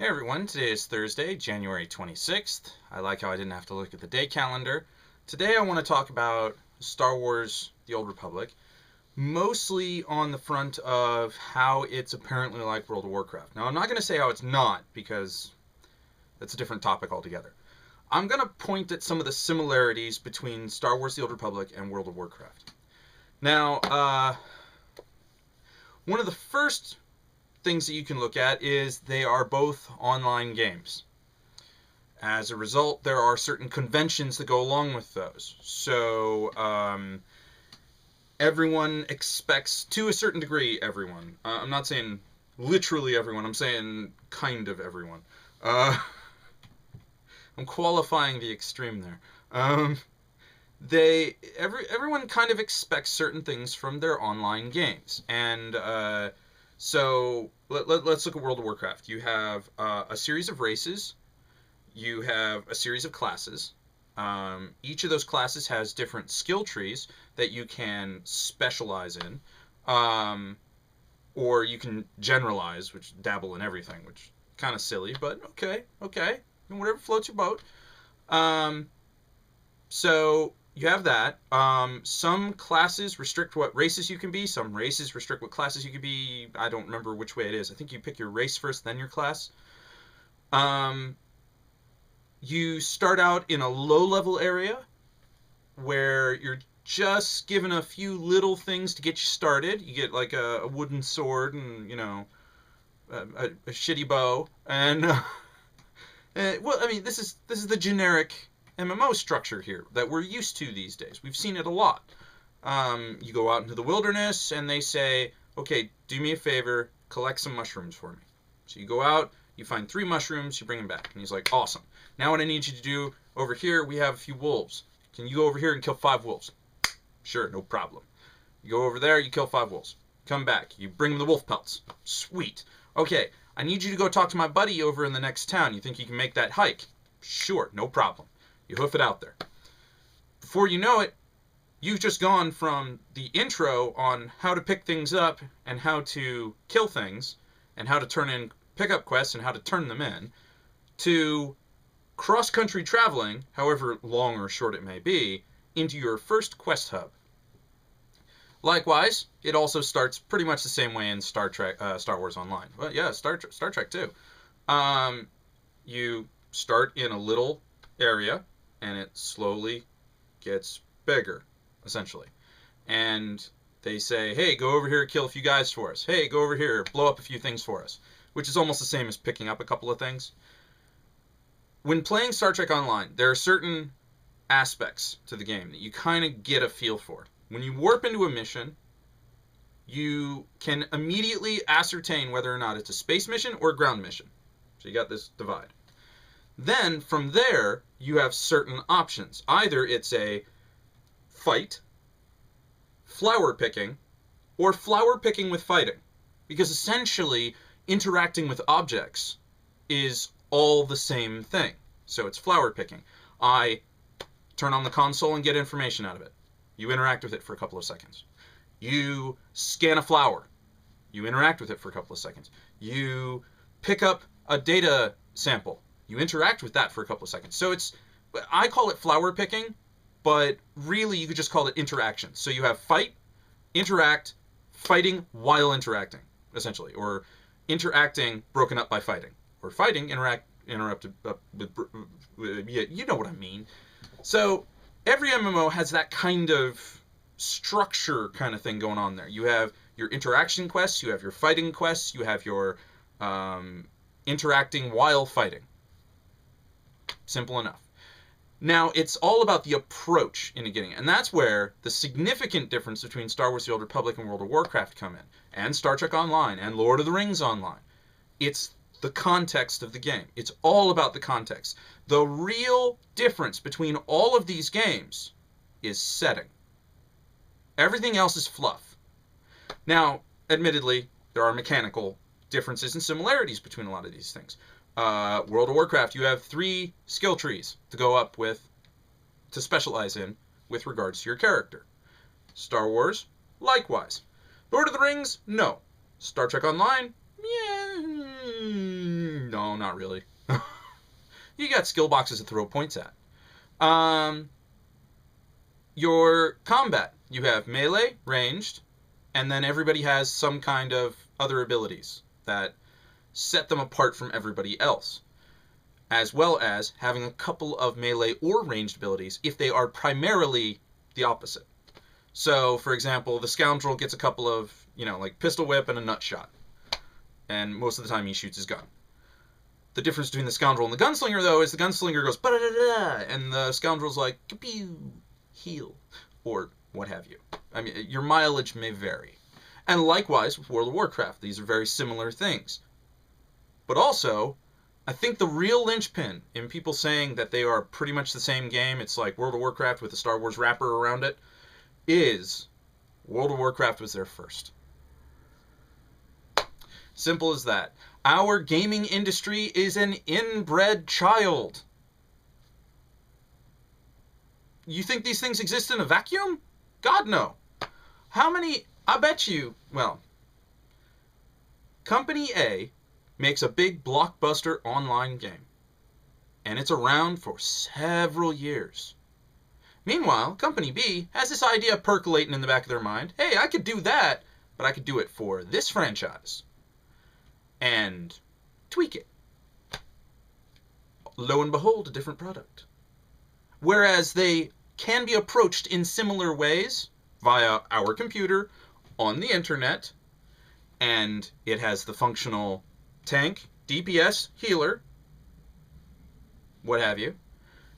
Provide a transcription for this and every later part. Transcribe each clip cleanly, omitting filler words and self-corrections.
Hey everyone, today is Thursday, January 26th. I like how I didn't have to look at the day calendar. Today I want to talk about Star Wars: The Old Republic, mostly on the front of how it's apparently like World of Warcraft. Now I'm not going to say how it's not, because that's a different topic altogether. I'm going to point at some of the similarities between Star Wars: The Old Republic and World of Warcraft. Now, one of the first things that you can look at is they are both online games. As a result, there are certain conventions that go along with those. So everyone expects, to a certain degree, everyone. I'm not saying literally everyone. I'm saying kind of everyone. I'm qualifying the extreme there. Everyone kind of expects certain things from their online games, and so let's look at World of Warcraft. You have a series of races. You have a series of classes. Each of those classes has different skill trees that you can specialize in, or you can generalize, which dabble in everything, which is kind of silly, but okay, whatever floats your boat. So you have that. Some classes restrict what races you can be. Some races restrict what classes you can be. I don't remember which way it is. I think you pick your race first, then your class. You start out in a low-level area where you're just given a few little things to get you started. You get like a wooden sword and, a shitty bow. And, well, I mean, this is the generic MMO structure here that we're used to these days. We've seen it a lot. You go out into the wilderness and they say, okay, do me a favor, collect some mushrooms for me. So you go out, you find 3 mushrooms, you bring them back. And he's like, awesome. Now what I need you to do, over here we have a few wolves. Can you go over here and kill 5 wolves? Sure, no problem. You go over there, you kill 5 wolves. Come back, you bring them the wolf pelts. Sweet. Okay, I need you to go talk to my buddy over in the next town. You think you can make that hike? Sure, no problem. You hoof it out there. Before you know it, you've just gone from the intro on how to pick things up and how to kill things and how to turn in pickup quests and how to turn them in to cross-country traveling, however long or short it may be, into your first quest hub. Likewise, it also starts pretty much the same way in Star Wars Online. Well, yeah, Star Trek too. You start in a little area, and it slowly gets bigger, essentially. And they say, hey, go over here, kill a few guys for us. Hey, go over here, blow up a few things for us. Which is almost the same as picking up a couple of things. When playing Star Trek Online, there are certain aspects to the game that you kind of get a feel for. When you warp into a mission, you can immediately ascertain whether or not it's a space mission or a ground mission. So you got this divide. Then, from there, you have certain options. Either it's a fight, flower picking, or flower picking with fighting. Because essentially, interacting with objects is all the same thing. So it's flower picking. I turn on the console and get information out of it. You interact with it for a couple of seconds. You scan a flower. You interact with it for a couple of seconds. You pick up a data sample. You interact with that for a couple of seconds. So I call it flower picking, but really you could just call it interaction. So you have fight, interact, fighting while interacting, essentially. Or interacting broken up by fighting. Or fighting interrupted yeah, you know what I mean. So every MMO has that kind of structure kind of thing going on there. You have your interaction quests, you have your fighting quests, you have your interacting while fighting. Simple enough. Now, it's all about the approach into getting it. And that's where the significant difference between Star Wars: The Old Republic and World of Warcraft come in. And Star Trek Online and Lord of the Rings Online. It's the context of the game. It's all about the context. The real difference between all of these games is setting. Everything else is fluff. Now, admittedly, there are mechanical differences and similarities between a lot of these things. World of Warcraft, you have 3 skill trees to go up with, to specialize in, with regards to your character. Star Wars, likewise. Lord of the Rings, no. Star Trek Online, yeah, no. not really. You got skill boxes to throw points at. Your combat, you have melee, ranged, and then everybody has some kind of other abilities that set them apart from everybody else, as well as having a couple of melee or ranged abilities if they are primarily the opposite. So, for example, the scoundrel gets a couple of, like pistol whip and a nut shot, and most of the time he shoots his gun. The difference between the scoundrel and the gunslinger, though, is the gunslinger goes ba-da-da-da, and the scoundrel's like pew, heal, or what have you. I mean, your mileage may vary. And likewise with World of Warcraft, these are very similar things. But also, I think the real linchpin in people saying that they are pretty much the same game, it's like World of Warcraft with a Star Wars wrapper around it, is World of Warcraft was there first. Simple as that. Our gaming industry is an inbred child. You think these things exist in a vacuum? God, no. How many... I bet you... Well, Company A makes a big blockbuster online game, and it's around for several years. Meanwhile, Company B has this idea percolating in the back of their mind. Hey, I could do that, but I could do it for this franchise. And tweak it. Lo and behold, a different product. Whereas they can be approached in similar ways via our computer, on the internet, and it has the functional tank, DPS, healer, what have you.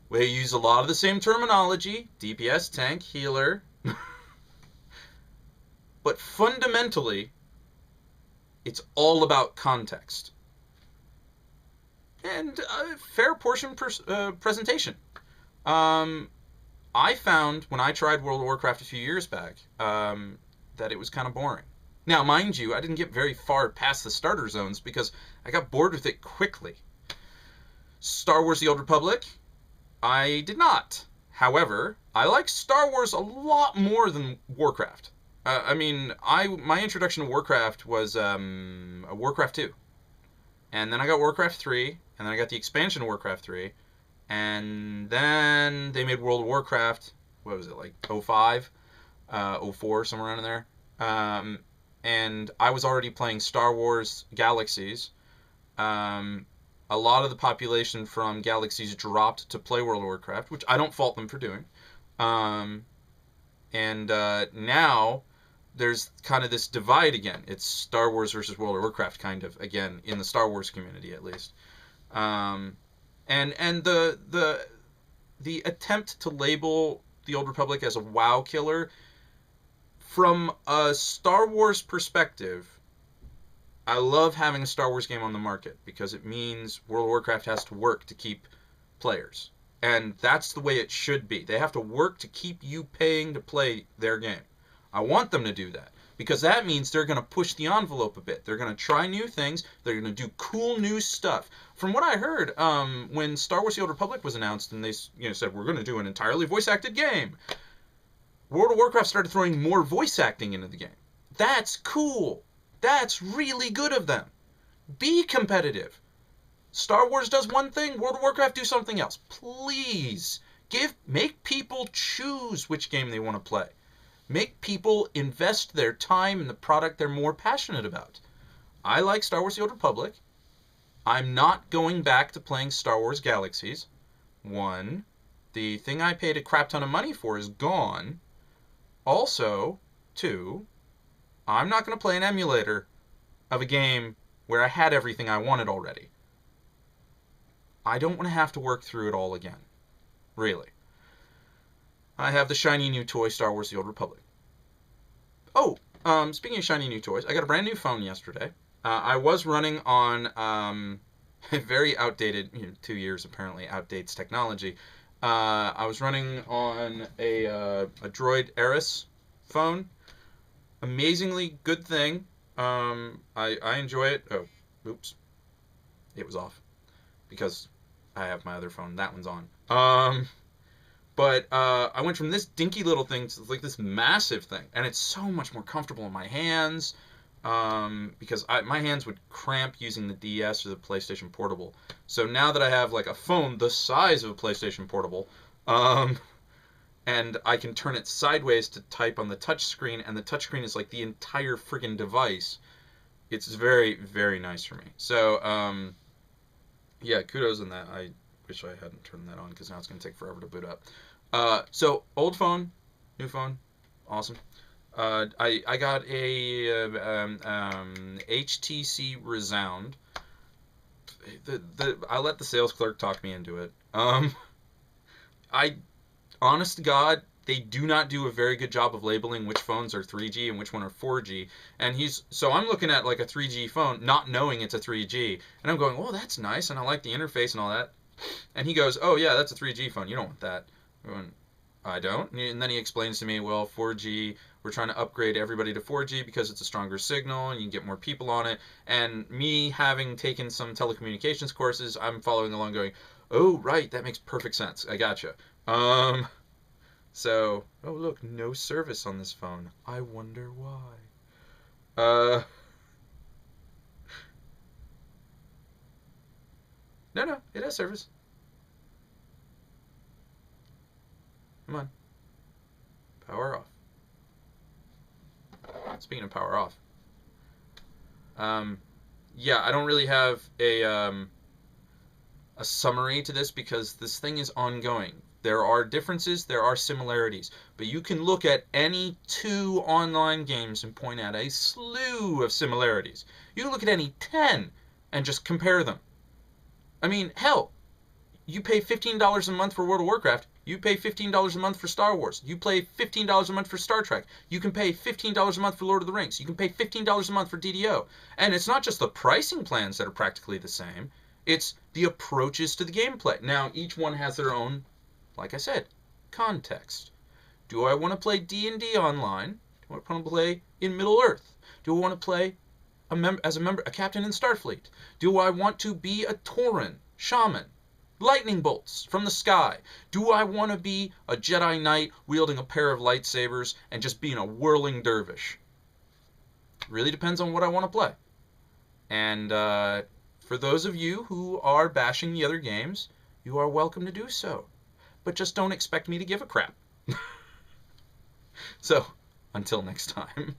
We use a lot of the same terminology, DPS, tank, healer. But fundamentally, it's all about context. And a fair portion presentation. I found, when I tried World of Warcraft a few years back, that it was kind of boring. Now, mind you, I didn't get very far past the starter zones because I got bored with it quickly. Star Wars The Old Republic, I did not. However, I like Star Wars a lot more than Warcraft. My introduction to Warcraft was Warcraft 2. And then I got Warcraft 3, and then I got the expansion of Warcraft 3, and then they made World of Warcraft, what was it, like 05, 04, somewhere around in there. And I was already playing Star Wars Galaxies. A lot of the population from Galaxies dropped to play World of Warcraft, which I don't fault them for doing. Now there's kind of this divide again. It's Star Wars versus World of Warcraft, kind of, again, in the Star Wars community at least. And the attempt to label the Old Republic as a WoW killer, from a Star Wars perspective, I love having a Star Wars game on the market because it means World of Warcraft has to work to keep players. And that's the way it should be. They have to work to keep you paying to play their game. I want them to do that because that means they're going to push the envelope a bit. They're going to try new things. They're going to do cool new stuff. From what I heard, when Star Wars The Old Republic was announced and they said, we're going to do an entirely voice-acted game, World of Warcraft started throwing more voice acting into the game. That's cool. That's really good of them. Be competitive. Star Wars does one thing, World of Warcraft do something else. Please, make people choose which game they want to play. Make people invest their time in the product they're more passionate about. I like Star Wars The Old Republic. I'm not going back to playing Star Wars Galaxies. 1, the thing I paid a crap ton of money for is gone. Also, 2, I'm not going to play an emulator of a game where I had everything I wanted already. I don't want to have to work through it all again. Really. I have the shiny new toy, Star Wars The Old Republic. Oh, speaking of shiny new toys, I got a brand new phone yesterday. I was running on a very outdated, 2 years apparently, outdates technology. I was running on a Droid Ares phone. Amazingly good thing. I enjoy it. Oh, oops. It was off. Because I have my other phone. That one's on. But I went from this dinky little thing to like this massive thing. And it's so much more comfortable in my hands. because my hands would cramp using the DS or the PlayStation Portable. So now that I have like a phone the size of a PlayStation Portable, um, and I can turn it sideways to type on the touch screen, and the touch screen is like the entire friggin' device. It's very, very nice for me. So, yeah, kudos on that. I wish I hadn't turned that on because now it's going to take forever to boot up. So, old phone, new phone, awesome. I got a HTC Resound. I let the sales clerk talk me into it. I honest to God, they do not do a very good job of labeling which phones are 3G and which one are 4G. And so I'm looking at like a 3G phone, not knowing it's a 3G, and I'm going, "Oh, that's nice, and I like the interface and all that." And he goes, "Oh yeah, that's a 3G phone. You don't want that." I'm going, I don't. And then he explains to me, "Well, 4G, we're trying to upgrade everybody to 4G because it's a stronger signal and you can get more people on it." And me having taken some telecommunications courses, I'm following along going, "Oh, right, that makes perfect sense. I gotcha." So, oh look, no service on this phone. I wonder why. No, it has service. Come on. Power off. Speaking of power off. Yeah, I don't really have a summary to this because this thing is ongoing. There are differences, there are similarities, but you can look at any two online games and point out a slew of similarities. You can look at any 10 and just compare them. I mean, hell, you pay $15 a month for World of Warcraft, you pay $15 a month for Star Wars, you pay $15 a month for Star Trek, you can pay $15 a month for Lord of the Rings, you can pay $15 a month for DDO. And it's not just the pricing plans that are practically the same, it's the approaches to the gameplay. Now, each one has their own, like I said, context. Do I want to play D&D online? Do I want to play in Middle-earth? Do I want to play a captain in Starfleet? Do I want to be a Tauren shaman? Lightning bolts from the sky. Do I want to be a Jedi Knight wielding a pair of lightsabers and just being a whirling dervish? Really depends on what I want to play. And for those of you who are bashing the other games, you are welcome to do so. But just don't expect me to give a crap. So, until next time.